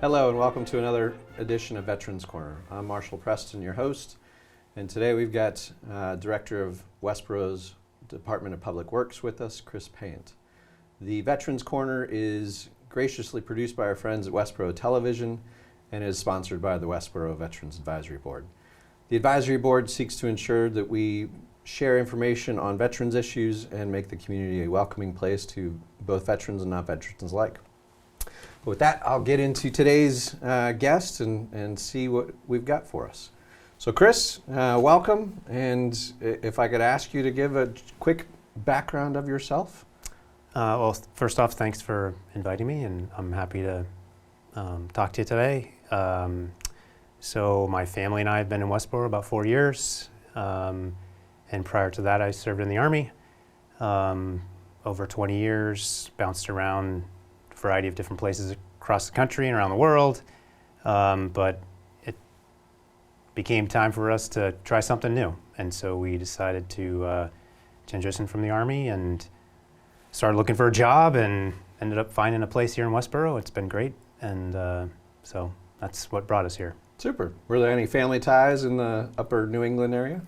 Hello and welcome to another edition of Veterans Corner. I'm Marshall Preston, your host, and today we've got Director of Westborough's Department of Public Works with us, Chris Payant. The Veterans Corner is graciously produced by our friends at Westborough Television and is sponsored by the Westborough Veterans Advisory Board. The Advisory Board seeks to ensure that we share information on veterans issues and make the community a welcoming place to both veterans and non-veterans alike. But with that, I'll get into today's guest and see what we've got for us. So Chris, welcome, and if I could ask you to give a quick background of yourself. Well, first off, thanks for inviting me, and I'm happy to talk to you today. So my family and I have been in Westborough about 4 years, and prior to that I served in the Army. Over 20 years, bounced around a variety of different places across the country and around the world, but it became time for us to try something new, and so we decided to transition from the Army and started looking for a job and ended up finding a place here in Westborough. It's been great, and so that's what brought us here. Super. Were there any family ties in the upper New England area?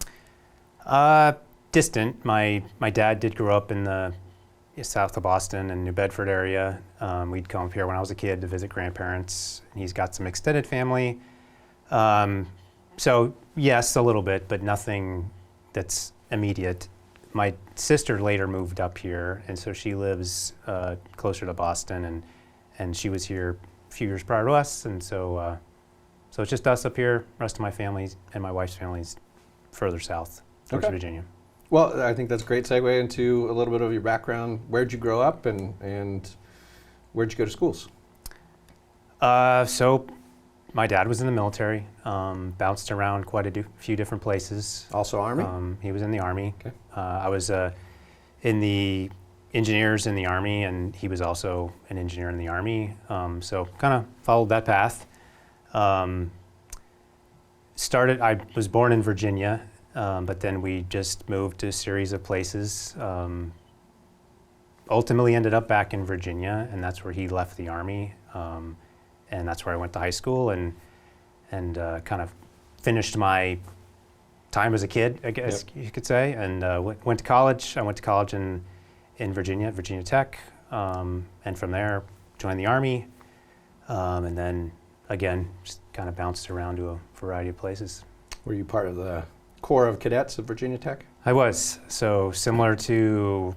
Distant. My dad did grow up in the south of Boston and New Bedford area. We'd come up here when I was a kid to visit grandparents. He's got some extended family. So yes, a little bit, but nothing that's immediate. My sister later moved up here, and so she lives closer to Boston, and she was here a few years prior to us, and so it's just us up here. The rest of my family and my wife's family's further south, towards Virginia. Well, I think that's a great segue into a little bit of your background. Where'd you grow up, and where'd you go to schools? So my dad was in the military, bounced around quite a few different places. Also Army? He was in the Army. Okay. I was in the engineers in the Army, and he was also an engineer in the Army. So kind of followed that path. I was born in Virginia, but then we just moved to a series of places. Ultimately ended up back in Virginia, and that's where he left the Army. And that's where I went to high school and kind of finished my time as a kid, I guess you could say, and went to college. I went to college in Virginia, at Virginia Tech, and from there joined the Army, and then again just kind of bounced around to a variety of places. Were you part of the Corps of Cadets of Virginia Tech? I was. So similar to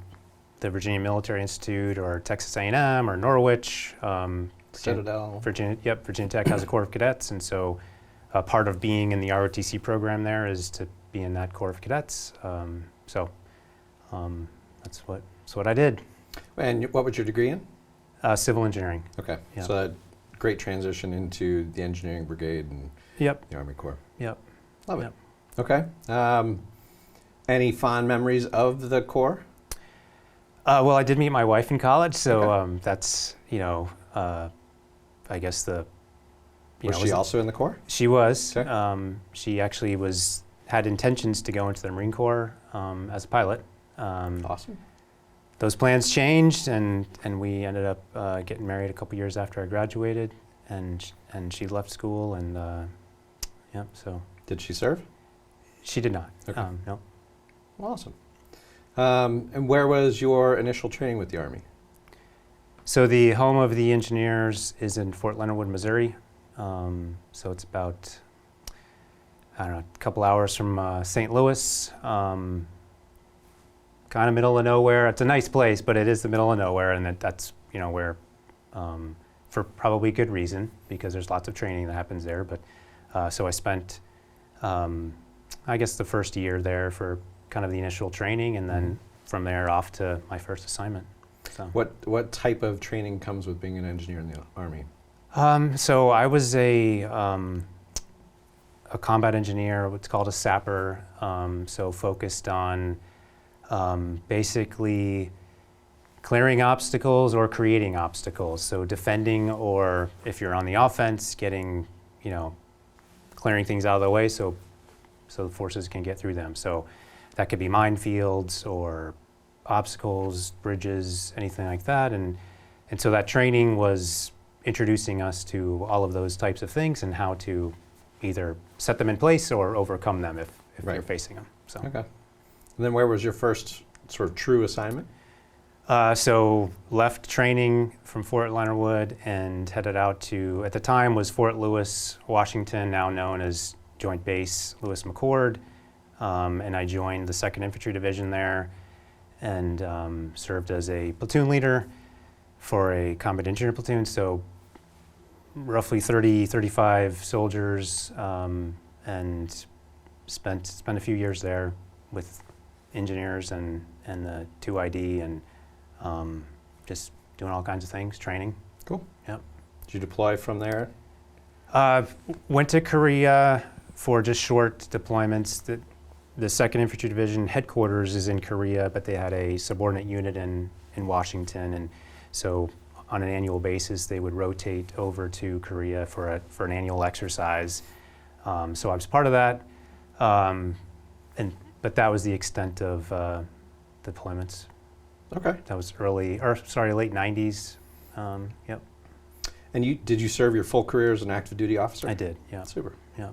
the Virginia Military Institute or Texas A&M or Norwich, Citadel. Virginia Tech has a Corps of Cadets, and so part of being in the ROTC program there is to be in that Corps of Cadets. That's what I did. And what was your degree in? Civil engineering. Okay, Yeah. so that great transition into the engineering brigade and the Army Corps. Yep. Love it. Yep. Okay. Any fond memories of the Corps? Well, I did meet my wife in college, so that's, I guess Was she also in the Corps? She was. Okay. She actually had intentions to go into the Marine Corps as a pilot. Awesome. Those plans changed, and we ended up getting married a couple years after I graduated, and she left school, and so. Did she serve? She did not. Okay. No. Awesome. And where was your initial training with the Army? So the home of the engineers is in Fort Leonard Wood, Missouri. So it's about, a couple hours from St. Louis. Kind of middle of nowhere. It's a nice place, but it is the middle of nowhere, and that's where, for probably good reason, because there's lots of training that happens there. But so I spent, I guess, the first year there for kind of the initial training, and then from there off to my first assignment. So. What type of training comes with being an engineer in the Army? So I was a combat engineer, what's called a sapper, so focused on basically clearing obstacles or creating obstacles. So defending, or if you're on the offense, getting, clearing things out of the way so the forces can get through them. So that could be minefields or obstacles, bridges, anything like that. And so that training was introducing us to all of those types of things and how to either set them in place or overcome them if Right. you're facing them. So. Okay. And then where was your first sort of true assignment? So left training from Fort Leonard Wood and headed out to, at the time was Fort Lewis, Washington, now known as Joint Base Lewis McChord. And I joined the 2nd Infantry Division there and served as a platoon leader for a combat engineer platoon. So roughly 30, 35 soldiers, and spent a few years there with engineers and the 2ID and just doing all kinds of things, training. Cool. Yep. Did you deploy from there? Went to Korea for just short deployments. The 2nd Infantry Division headquarters is in Korea, but they had a subordinate unit in Washington, and so on an annual basis they would rotate over to Korea for an annual exercise. So I was part of that, but that was the extent of deployments. Okay. That was late 90s. Yep. And did you serve your full career as an active duty officer? I did. Yeah. Super. Yeah.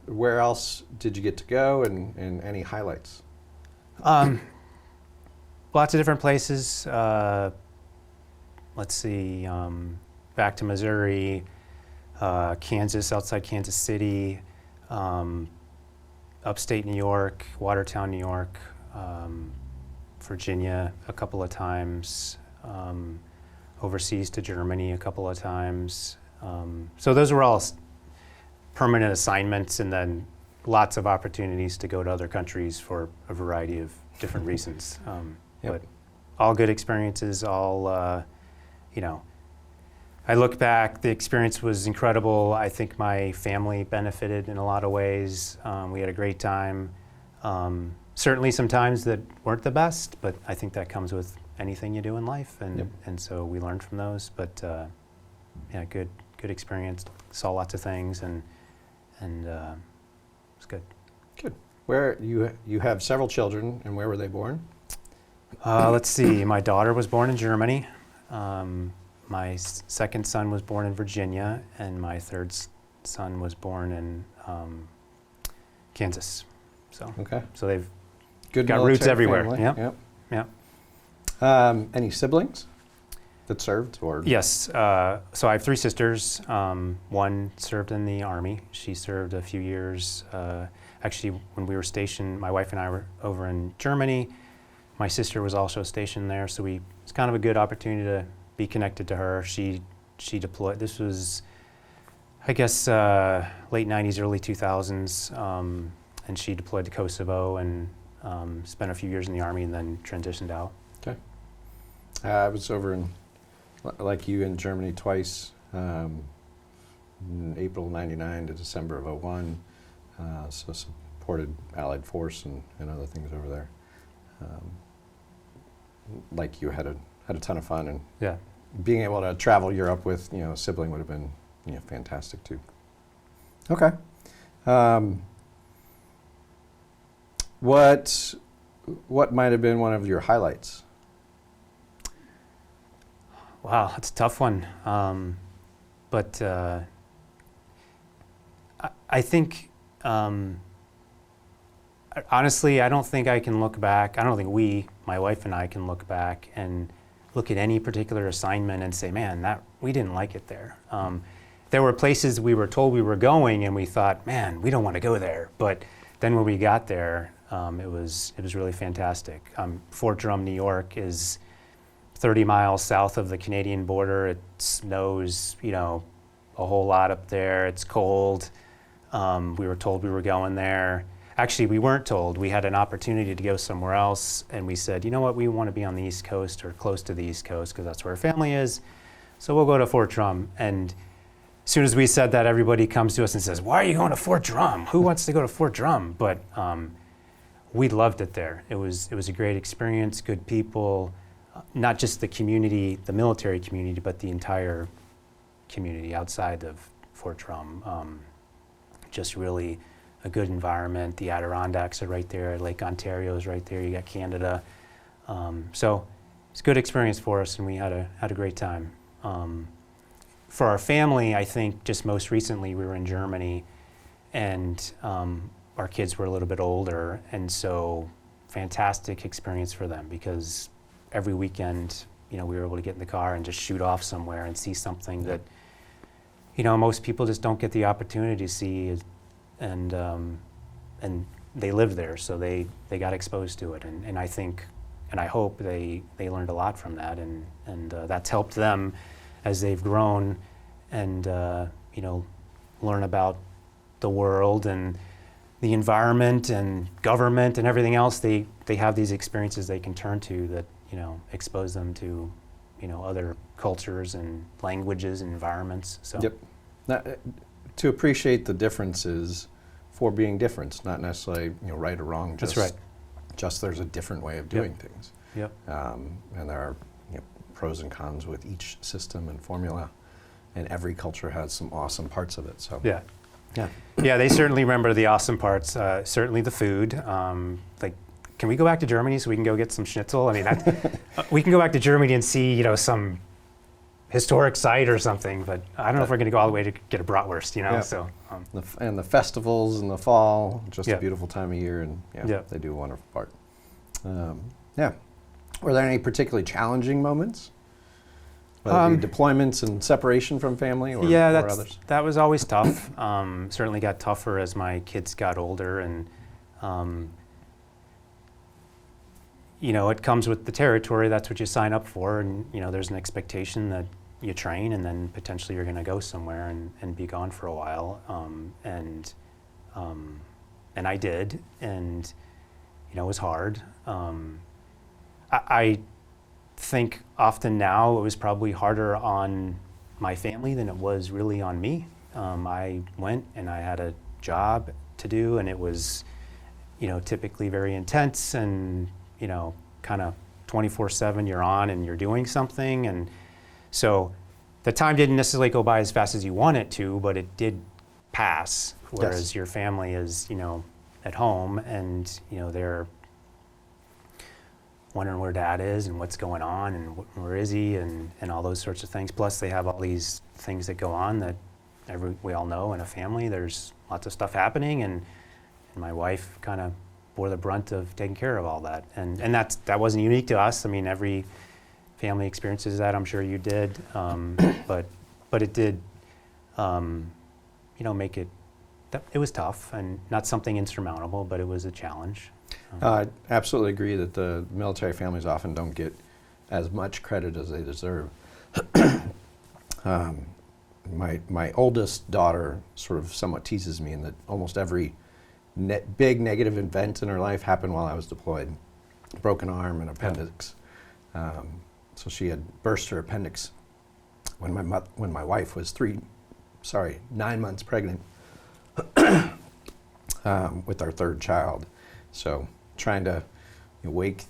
Where else did you get to go, and any highlights? Lots of different places. Let's see, back to Missouri, Kansas, outside Kansas City, upstate New York, Watertown, New York, Virginia a couple of times, overseas to Germany a couple of times. So those were all permanent assignments, and then lots of opportunities to go to other countries for a variety of different reasons. Yep. But all good experiences, I look back, the experience was incredible. I think my family benefited in a lot of ways. We had a great time. Certainly some times that weren't the best, but I think that comes with anything you do in life, and so we learned from those. But good experience. Saw lots of things, and it was good. Good. Where you have several children, and where were they born? Let's see. My daughter was born in Germany. My second son was born in Virginia, and my third son was born in Kansas. Okay. So they've Good got roots military everywhere. family. Yep. Any siblings that served, or? Yes. So I have 3 sisters. One served in the Army. She served a few years. Actually, when we were stationed, my wife and I were over in Germany. My sister was also stationed there, so it's kind of a good opportunity to be connected to her. She deployed. This was, I guess, late 90s, early 2000s, and she deployed to Kosovo and spent a few years in the Army and then transitioned out. Okay. I was over in, like you, in Germany twice, in April '99 to December of '01. So supported Allied Force and other things over there. Like you had a ton of fun, and Yeah. being able to travel Europe with a sibling would have been fantastic too. Okay. What might have been one of your highlights? Wow, that's a tough one. But I think, honestly, I don't think I can look back. I don't think my wife and I can look back and look at any particular assignment and say, man, we didn't like it there. There were places we were told we were going and we thought, man, we don't want to go there. But then when we got there, it was really fantastic. Fort Drum, New York is 30 miles south of the Canadian border. It snows, a whole lot up there. It's cold. We were told we were going there. Actually, we weren't told. We had an opportunity to go somewhere else, and we said, you know what, we want to be on the East Coast or close to the East Coast because that's where our family is. So we'll go to Fort Drum. And as soon as we said that, everybody comes to us and says, why are you going to Fort Drum? Who wants to go to Fort Drum? But we loved it there. It was a great experience, good people, not just the community, the military community, but the entire community outside of Fort Drum. Just really a good environment. The Adirondacks are right there. Lake Ontario is right there. You got Canada. So it's a good experience for us, and we had a great time. For our family, I think just most recently we were in Germany, and our kids were a little bit older, and so fantastic experience for them because every weekend, we were able to get in the car and just shoot off somewhere and see something that, most people just don't get the opportunity to see, and they live there, so they got exposed to it, and I think, and I hope they learned a lot from that, and that's helped them as they've grown and learn about the world and the environment and government and everything else. They have these experiences they can turn to that expose them to other cultures and languages and environments. So Yep. Now, to appreciate the differences for being different, not necessarily right or wrong. Just, that's right. Just there's a different way of doing things. Yep. And there are pros and cons with each system and formula, and every culture has some awesome parts of it. So Yeah. yeah. Yeah, they certainly remember the awesome parts. Certainly the food. Can we go back to Germany so we can go get some schnitzel? I mean, we can go back to Germany and see, some historic site or something, but I don't know if we're going to go all the way to get a bratwurst, Yeah. So. And the festivals in the fall, just Yeah. a beautiful time of year, and Yeah. they do a wonderful part. Yeah. Were there any particularly challenging moments? Whether it be deployments and separation from family or, Yeah, or others? that was always tough. Certainly got tougher as my kids got older, and it comes with the territory. That's what you sign up for, and there's an expectation that you train, and then potentially you're going to go somewhere and be gone for a while. And I did, and it was hard. I think often now it was probably harder on my family than it was really on me. I went and I had a job to do, and it was, typically very intense and, kind of 24/7 you're on and you're doing something. And so the time didn't necessarily go by as fast as you want it to, but it did pass. Whereas Yes. your family is, at home, and, they're wondering where dad is and what's going on and where is he and all those sorts of things. Plus they have all these things that go on that we all know in a family. There's lots of stuff happening, and my wife kind of bore the brunt of taking care of all that. And that wasn't unique to us. I mean, every family experiences that, I'm sure you did. But it did, make it, it was tough and not something insurmountable, but it was a challenge. I absolutely agree that the military families often don't get as much credit as they deserve. My oldest daughter sort of somewhat teases me in that almost every big negative event in her life happened while I was deployed. Broken arm and appendix. So she had burst her appendix when my wife was 9 months pregnant with our third child. So trying to wake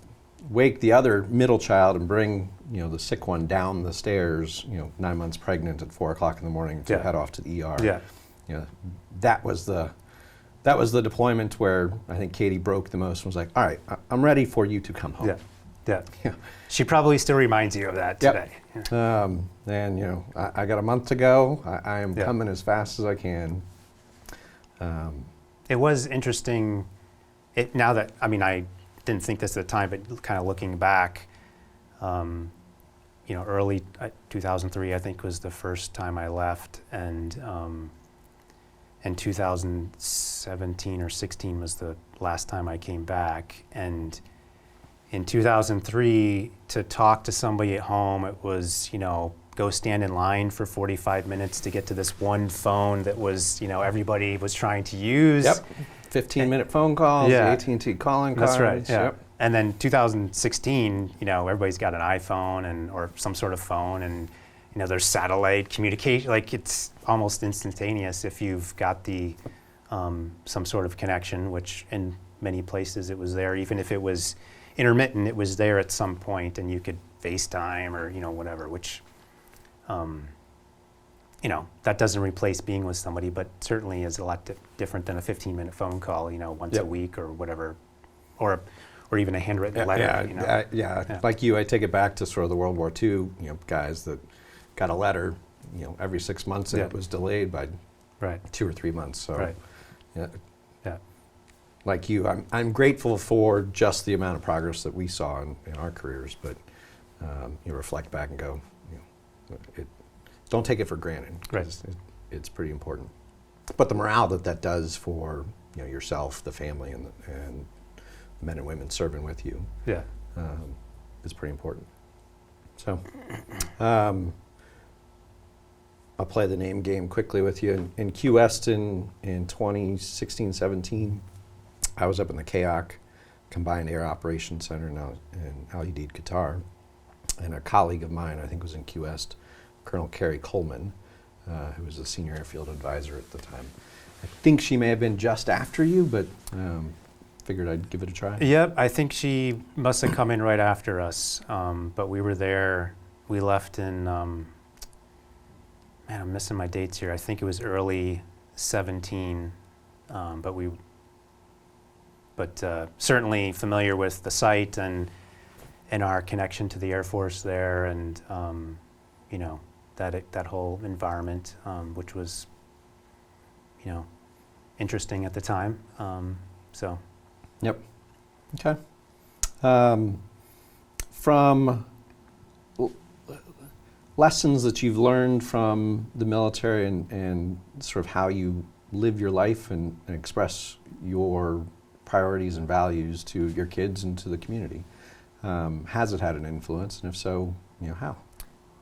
the other middle child and bring the sick one down the stairs, 9 months pregnant at 4 o'clock in the morning to head off to the ER. Yeah. That was the deployment where I think Katie broke the most and was like, all right, I'm ready for you to come home. Yeah. She probably still reminds you of that today. And I got a month to go. I am coming as fast as I can. It was interesting. Now that, I didn't think this at the time, but kind of looking back, early 2003, I think, was the first time I left, and 2017 or 16 was the last time I came back. And in 2003, to talk to somebody at home, it was, go stand in line for 45 minutes to get to this one phone that was, everybody was trying to use. 15-minute phone calls, the AT&T calling cards. That's right, Yep. And then 2016, everybody's got an iPhone or some sort of phone, and there's satellite communication. Like, it's almost instantaneous if you've got the some sort of connection, which in many places it was there. Even if it was intermittent, it was there at some point, and you could FaceTime or whatever. Which that doesn't replace being with somebody, but certainly is a lot different than a 15-minute phone call, once a week or whatever, or even a handwritten letter. Like you, I take it back to sort of the World War II, guys that got a letter, every 6 months, and Yeah. it was delayed by Right. 2 or 3 months. So, Right. yeah, Yeah. like you, I'm grateful for just the amount of progress that we saw in our careers. But you reflect back and go, don't take it for granted. 'Cause it's pretty important. But the morale that does for yourself, the family, and the men and women serving with you, Yeah. is pretty important. So, I'll play the name game quickly with you. In Key West in 2016-17, I was up in the KAOC, Combined Air Operations Center now in Al Udeid, Qatar, and a colleague of mine, I think was in Key West, Colonel Carrie Coleman, who was the senior airfield advisor at the time. I think she may have been just after you, but figured I'd give it a try. Yep, I think she must have come in right after us, but we were there. We left in, man, I'm missing my dates here. I think it was early 17, but certainly familiar with the site and our connection to the Air Force there, and that whole environment, which was interesting at the time. So. Yep. Okay. From lessons that you've learned from the military and sort of how you live your life and express your priorities and values to your kids and to the community, has it had an influence? And if so, how?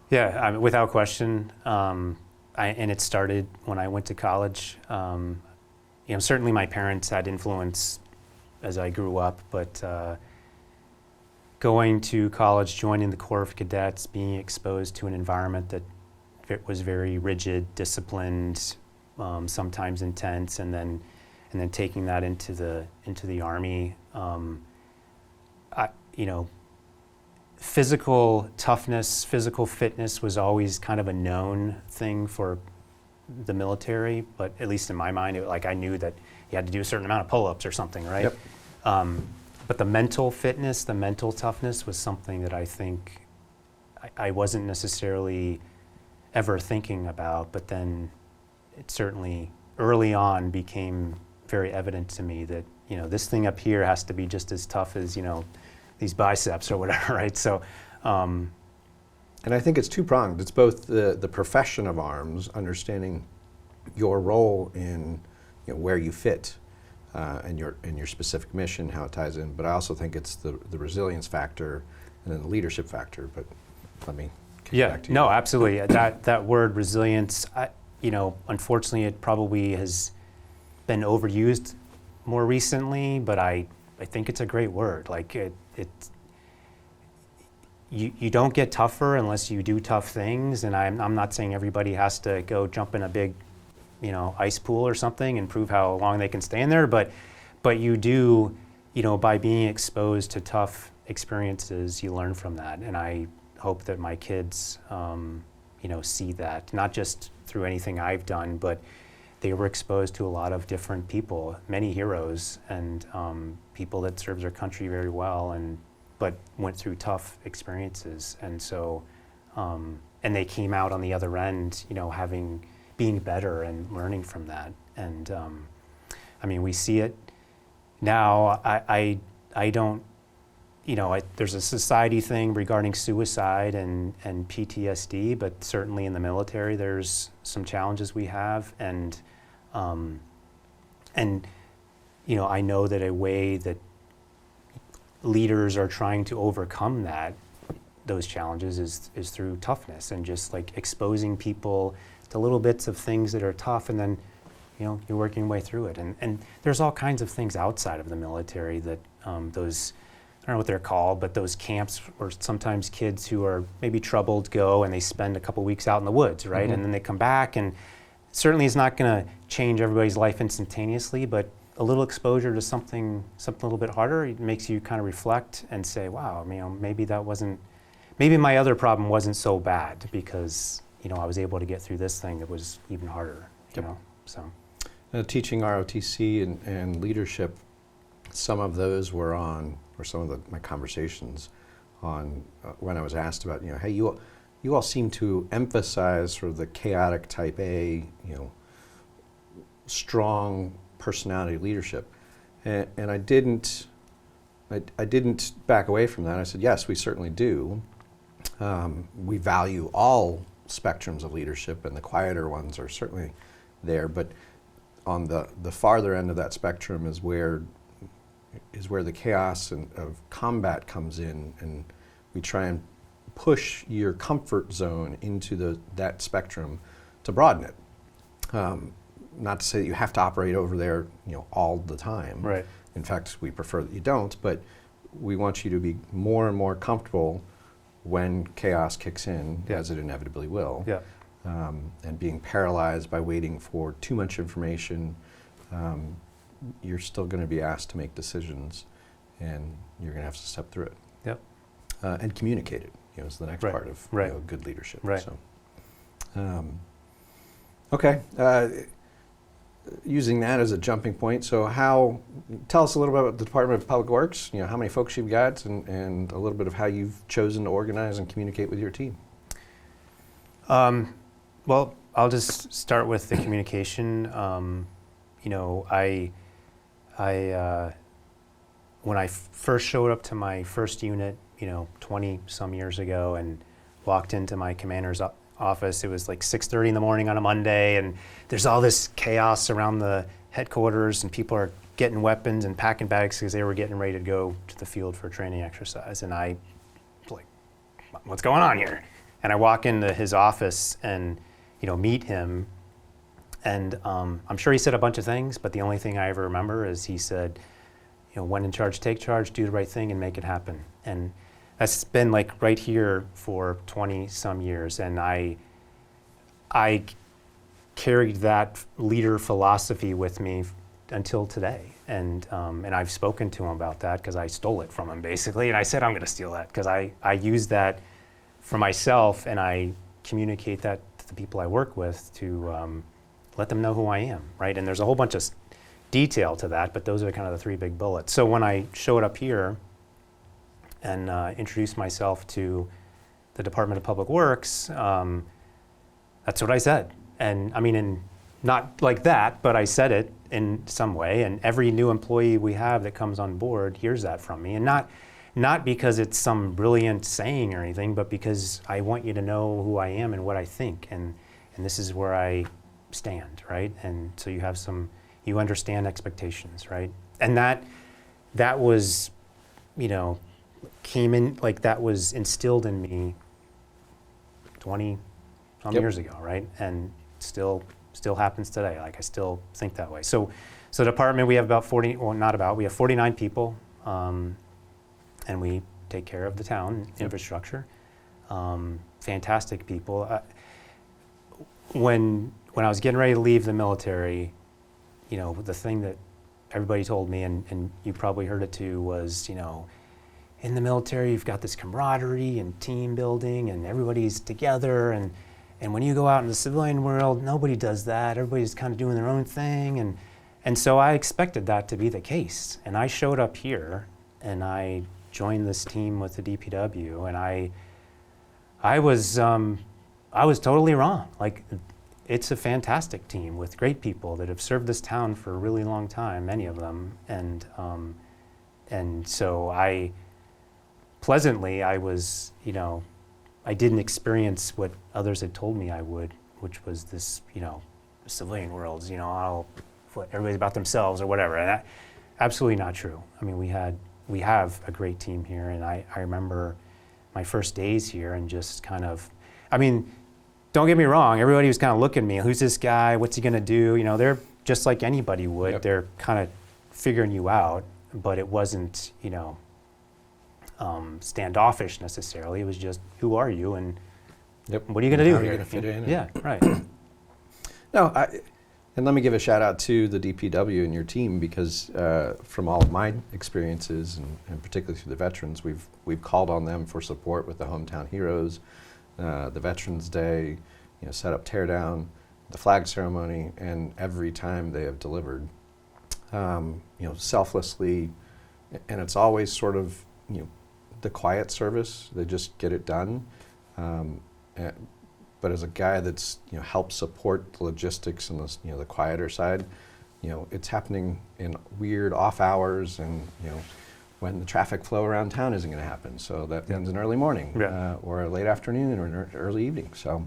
Yeah, I mean, without question. And it started when I went to college. Certainly my parents had influence as I grew up, but going to college, joining the Corps of Cadets, being exposed to an environment that was very rigid, disciplined, sometimes intense, and then taking that into the Army. Physical toughness, physical fitness was always kind of a known thing for the military, but at least in my mind, I knew that you had to do a certain amount of pull-ups or something, right? Yep. But the mental fitness, the mental toughness was something that I think I wasn't necessarily ever thinking about, but then it certainly early on became very evident to me that, this thing up here has to be just as tough as, these biceps or whatever, right? So, and I think it's two-pronged. It's both the profession of arms, understanding your role in where you fit and your specific mission, how it ties in. But I also think it's the resilience factor and then the leadership factor. But let me kick it back to you. No, absolutely. That word resilience, unfortunately, it probably has been overused more recently. But I think it's a great word. You don't get tougher unless you do tough things, and I'm not saying everybody has to go jump in a big, ice pool or something and prove how long they can stay in there, but you do, by being exposed to tough experiences, you learn from that, and I hope that my kids, see that, not just through anything I've done, but they were exposed to a lot of different people, many heroes, and people that served their country very well, but went through tough experiences, and so, and they came out on the other end, being better and learning from that. And we see it now. I don't, there's a society thing regarding suicide and PTSD, but certainly in the military, there's some challenges we have, and I know that a way that leaders are trying to overcome those challenges is through toughness and just exposing people to little bits of things that are tough, and then you're working your way through it. And there's all kinds of things outside of the military that those, I don't know what they're called, but those camps where sometimes kids who are maybe troubled go and they spend a couple weeks out in the woods, right? Mm-hmm. And then they come back, and certainly it's not going to change everybody's life instantaneously, but a little exposure to something a little bit harder, it makes you kind of reflect and say, wow, maybe my other problem wasn't so bad because, I was able to get through this thing that was even harder, so. Teaching ROTC and leadership, some of those were on, or some of my conversations on when I was asked about, hey, you you all seem to emphasize sort of the chaotic type A, strong personality leadership, and I didn't back away from that. I said, yes, we certainly do. We value all spectrums of leadership, and the quieter ones are certainly there. But on the farther end of that spectrum is where the chaos of combat comes in, and we try and push your comfort zone into that spectrum to broaden it. Not to say that you have to operate over there, all the time. Right. In fact, we prefer that you don't, but we want you to be more and more comfortable when chaos kicks in, as it inevitably will. Yeah. And being paralyzed by waiting for too much information, you're still going to be asked to make decisions, and you're going to have to step through it. Yep. And communicate it. Is the next part of good leadership. Right. So, okay. Using that as a jumping point, so tell us a little bit about the Department of Public Works, how many folks you've got, and a little bit of how you've chosen to organize and communicate with your team. Well, I'll just start with the communication. When I first showed up to my first unit, 20 some years ago, and walked into my commander's office, it was like 6:30 in the morning on a Monday, and there's all this chaos around the headquarters, and people are getting weapons and packing bags because they were getting ready to go to the field for a training exercise. And I was like, what's going on here? And I walk into his office and meet him, and I'm sure he said a bunch of things, but the only thing I ever remember is he said, when in charge, take charge, do the right thing, and make it happen. And that's been like right here for 20 some years, and I carried that leader philosophy with me until today. And I've spoken to him about that because I stole it from him basically, and I said I'm going to steal that because I use that for myself, and I communicate that to the people I work with to let them know who I am, right? And there's a whole bunch of detail to that, but those are kind of the three big bullets. So when I showed up here and introduced myself to the Department of Public Works, that's what I said. And I mean, not like that, but I said it in some way, and every new employee we have that comes on board hears that from me. And not because it's some brilliant saying or anything, but because I want you to know who I am and what I think, and this is where I stand, right? And so you understand expectations, right? And that was, came in, like that was instilled in me 20 some years ago, right? And still happens today. Like I still think that way. So the department, we have we have 49 people, and we take care of the town infrastructure. Fantastic people. When I was getting ready to leave the military, the thing that everybody told me, and you probably heard it too, was, in the military you've got this camaraderie and team building, and everybody's together, and when you go out in the civilian world, nobody does that. Everybody's kind of doing their own thing, and so I expected that to be the case. And I showed up here, and I joined this team with the DPW, and I was totally wrong. Like, it's a fantastic team with great people that have served this town for a really long time, many of them, and so I was, I didn't experience what others had told me I would, which was this, civilian worlds, everybody's about themselves or whatever. And that, absolutely not true. I mean, we have a great team here, and I remember my first days here and just kind of, don't get me wrong, everybody was kind of looking at me, who's this guy, what's he gonna do? They're just like anybody would. Yep. They're kind of figuring you out, but it wasn't, standoffish necessarily. It was just, who are you, and what are you gonna do? How are you gonna fit in? Yeah, right. No, and let me give a shout out to the DPW and your team, because from all of my experiences, and particularly through the veterans, we've called on them for support with the Hometown Heroes, the Veterans Day, set up teardown, the flag ceremony, and every time they have delivered, selflessly, and it's always sort of, the quiet service. They just get it done. but as a guy that's helped support the logistics and the quieter side, it's happening in weird off hours and when the traffic flow around town isn't going to happen. So that means an early morning or a late afternoon or an early evening. So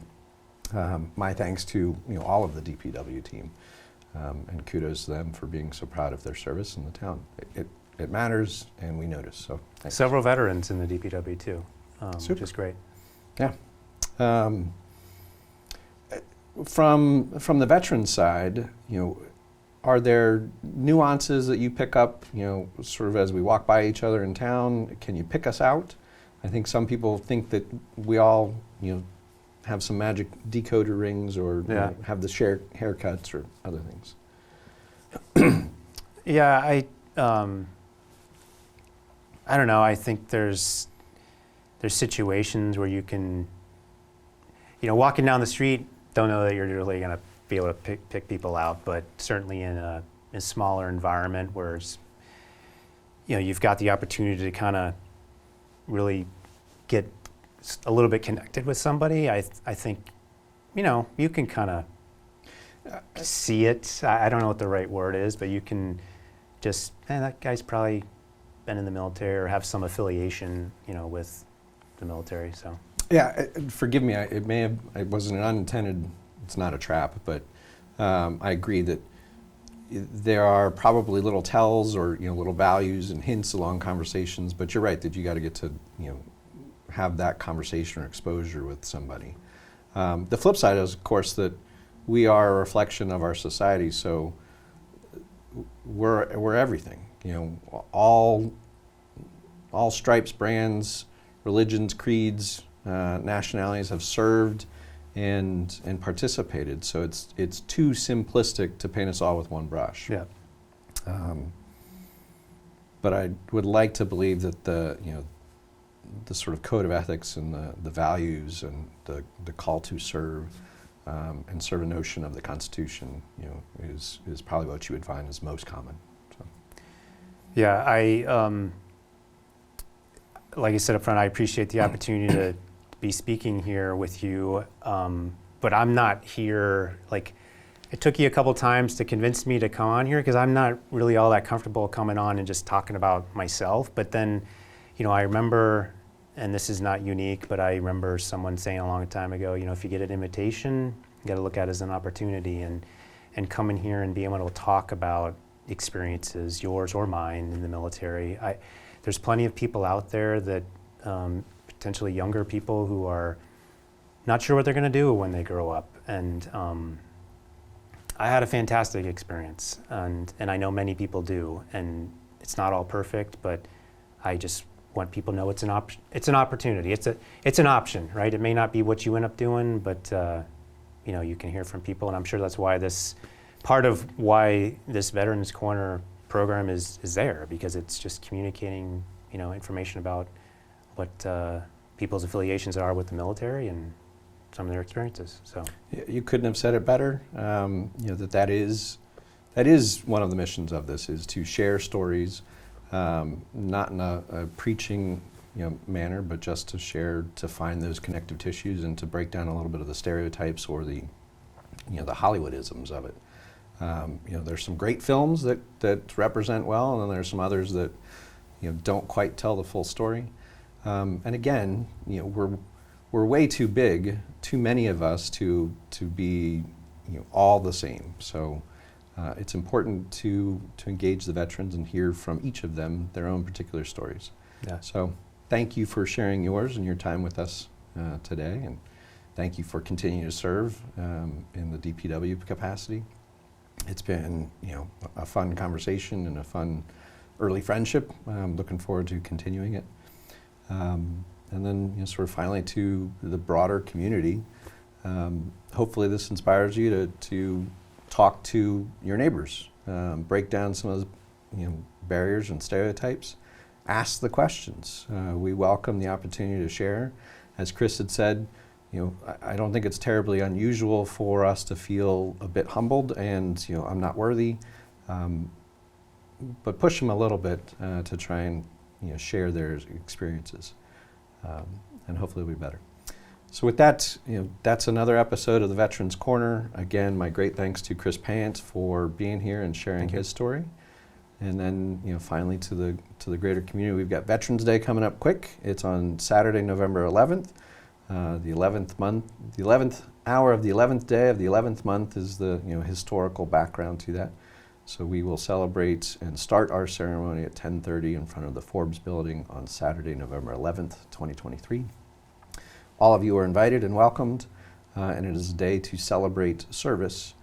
my thanks to all of the DPW team, and kudos to them for being so proud of their service in the town. It matters, and we notice. So thanks. Several veterans in the DPW too, which is great. Yeah. From the veteran side, are there nuances that you pick up, sort of as we walk by each other in town? Can you pick us out? I think some people think that we all, have some magic decoder rings or have the shared haircuts or other things. Yeah, I don't know. I think there's situations where you can, walking down the street, don't know that you're really going to be able to pick people out, but certainly in a smaller environment where it's, you've got the opportunity to kind of really get a little bit connected with somebody. I think, you can kind of see it. I don't know what the right word is, but you can just, that guy's probably been in the military or have some affiliation, with the military. So. Yeah, forgive me. It wasn't an unintended. It's not a trap, but I agree that there are probably little tells or little values and hints along conversations. But you're right that you got to get to have that conversation or exposure with somebody. The flip side is, of course, that we are a reflection of our society. So we're everything. All stripes, brands, religions, creeds, nationalities have served and participated. So it's too simplistic to paint us all with one brush. Yeah. But I would like to believe that the sort of code of ethics and the values and the call to serve and sort of notion of the Constitution, is probably what you would find is most common. So. Yeah, like I said up front, I appreciate the opportunity to be speaking here with you, but I'm not here, it took you a couple times to convince me to come on here because I'm not really all that comfortable coming on and just talking about myself. But then, I remember, and this is not unique, but I remember someone saying a long time ago, if you get an invitation, you got to look at it as an opportunity and come in here and be able to talk about experiences, yours or mine, in the military. There's plenty of people out there that, potentially younger people who are not sure what they're going to do when they grow up. And I had a fantastic experience, and I know many people do. And it's not all perfect, but I just want people to know it's an option. It's an opportunity. It's an option, right? It may not be what you end up doing, but you can hear from people, and I'm sure that's why part of why this Veterans Corner program is there, because it's just communicating, information about what people's affiliations are with the military and some of their experiences. So you couldn't have said it better. That is one of the missions of this, is to share stories, not in a preaching manner, but just to share, to find those connective tissues and to break down a little bit of the stereotypes or the Hollywoodisms of it. There's some great films that represent well, and then there's some others that don't quite tell the full story. And again, we're way too big, too many of us to be all the same. So it's important to engage the veterans and hear from each of them their own particular stories. Yeah. So thank you for sharing yours and your time with us today, and thank you for continuing to serve in the DPW capacity. It's been a fun conversation and a fun early friendship. I'm looking forward to continuing it. And then sort of finally to the broader community, hopefully this inspires you to talk to your neighbors, break down some of the barriers and stereotypes, ask the questions. We welcome the opportunity to share. As Chris had said, I don't think it's terribly unusual for us to feel a bit humbled and I'm not worthy, but push them a little bit to try and share their experiences, and hopefully it'll be better. So with that, that's another episode of the Veterans Corner. Again, my great thanks to Chris Payant for being here and sharing his story. And then, finally to the greater community, we've got Veterans Day coming up quick. It's on Saturday, November 11th. The 11th hour of the 11th day of the 11th month is the historical background to that. So we will celebrate and start our ceremony at 10:30 in front of the Forbes building on Saturday, November 11th, 2023. All of you are invited and welcomed, and it is a day to celebrate service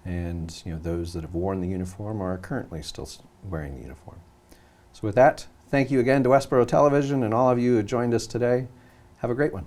and those that have worn the uniform or are currently still wearing the uniform. So with that, thank you again to Westborough Television and all of you who joined us today. Have a great one.